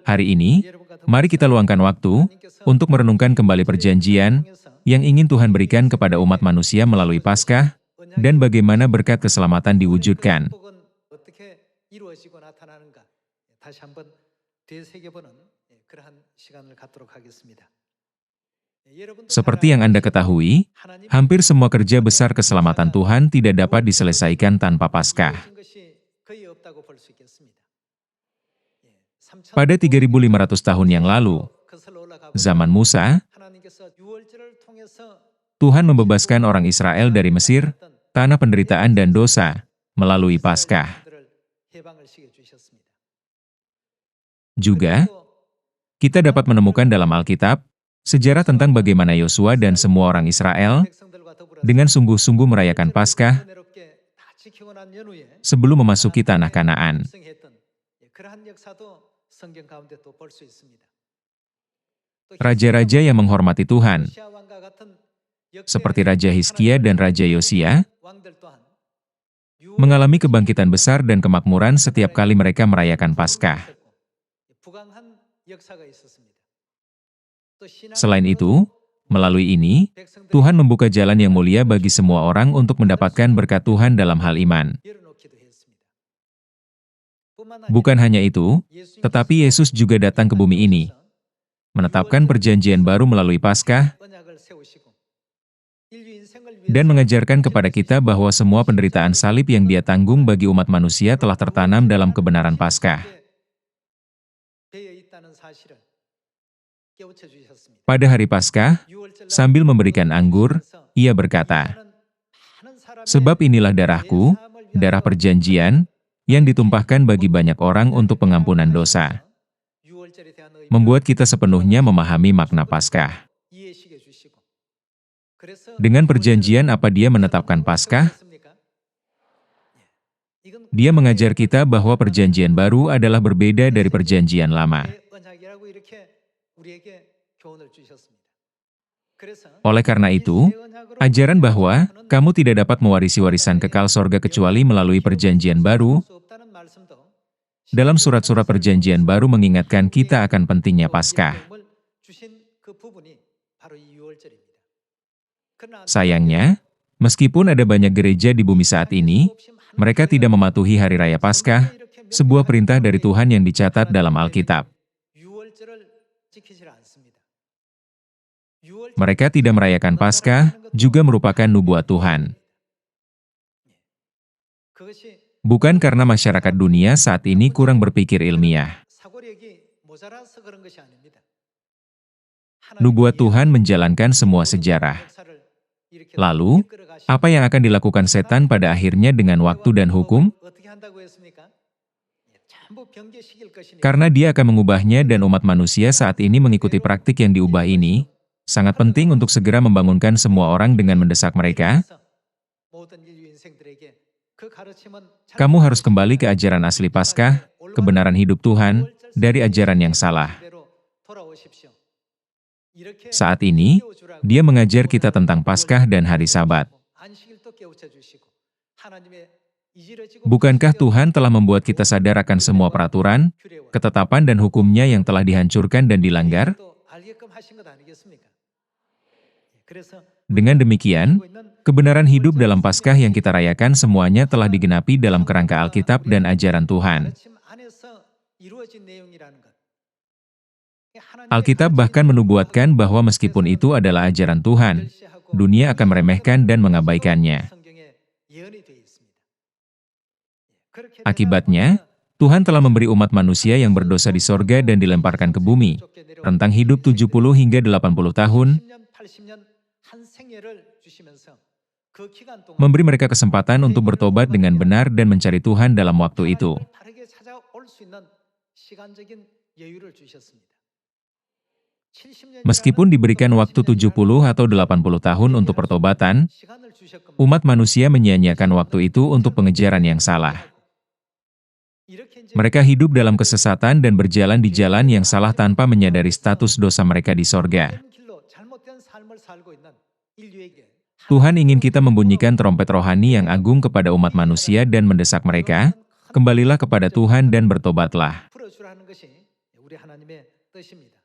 Hari ini, mari kita luangkan waktu untuk merenungkan kembali perjanjian yang ingin Tuhan berikan kepada umat manusia melalui Paskah, dan bagaimana berkat keselamatan diwujudkan. Seperti yang Anda ketahui, hampir semua kerja besar keselamatan Tuhan tidak dapat diselesaikan tanpa Paskah. Pada 3.500 tahun yang lalu, zaman Musa, Tuhan membebaskan orang Israel dari Mesir, tanah penderitaan dan dosa, melalui Paskah. Juga, kita dapat menemukan dalam Alkitab, sejarah tentang bagaimana Yosua dan semua orang Israel, dengan sungguh-sungguh merayakan Paskah, sebelum memasuki tanah Kanaan. Raja-raja yang menghormati Tuhan, seperti Raja Hizkia dan Raja Yosia, mengalami kebangkitan besar dan kemakmuran setiap kali mereka merayakan Paskah. Selain itu, melalui ini, Tuhan membuka jalan yang mulia bagi semua orang untuk mendapatkan berkat Tuhan dalam hal iman. Bukan hanya itu, tetapi Yesus juga datang ke bumi ini, menetapkan perjanjian baru melalui Paskah, dan mengajarkan kepada kita bahwa semua penderitaan salib yang Dia tanggung bagi umat manusia telah tertanam dalam kebenaran Paskah. Pada hari Paskah, sambil memberikan anggur, Ia berkata, "Sebab inilah darahku, darah perjanjian, yang ditumpahkan bagi banyak orang untuk pengampunan dosa." Membuat kita sepenuhnya memahami makna Paskah. Dengan perjanjian apa Dia menetapkan Paskah? Dia mengajar kita bahwa perjanjian baru adalah berbeda dari perjanjian lama. Oleh karena itu, ajaran bahwa kamu tidak dapat mewarisi warisan kekal sorga kecuali melalui perjanjian baru, dalam surat-surat perjanjian baru mengingatkan kita akan pentingnya Paskah. Sayangnya, meskipun ada banyak gereja di bumi saat ini, mereka tidak mematuhi Hari Raya Paskah, sebuah perintah dari Tuhan yang dicatat dalam Alkitab. Mereka tidak merayakan Paskah, juga merupakan nubuat Tuhan. Bukan karena masyarakat dunia saat ini kurang berpikir ilmiah. Nubuat Tuhan menjalankan semua sejarah. Lalu, apa yang akan dilakukan setan pada akhirnya dengan waktu dan hukum? Karena dia akan mengubahnya dan umat manusia saat ini mengikuti praktik yang diubah ini, sangat penting untuk segera membangunkan semua orang dengan mendesak mereka. Kamu harus kembali ke ajaran asli Paskah, kebenaran hidup Tuhan, dari ajaran yang salah. Saat ini, Dia mengajar kita tentang Paskah dan hari Sabat. Bukankah Tuhan telah membuat kita sadar akan semua peraturan, ketetapan dan hukumnya yang telah dihancurkan dan dilanggar? Dengan demikian, kebenaran hidup dalam Paskah yang kita rayakan semuanya telah digenapi dalam kerangka Alkitab dan ajaran Tuhan. Alkitab bahkan menubuatkan bahwa meskipun itu adalah ajaran Tuhan, dunia akan meremehkan dan mengabaikannya. Akibatnya, Tuhan telah memberi umat manusia yang berdosa di sorga dan dilemparkan ke bumi, rentang hidup 70 hingga 80 tahun, memberi mereka kesempatan untuk bertobat dengan benar dan mencari Tuhan dalam waktu itu. Meskipun diberikan waktu 70 atau 80 tahun untuk pertobatan, umat manusia menyia-nyiakan waktu itu untuk pengejaran yang salah. Mereka hidup dalam kesesatan dan berjalan di jalan yang salah tanpa menyadari status dosa mereka di sorga. Tuhan ingin kita membunyikan trompet rohani yang agung kepada umat manusia dan mendesak mereka, kembalilah kepada Tuhan dan bertobatlah. 우리 하나님의 뜻입니다.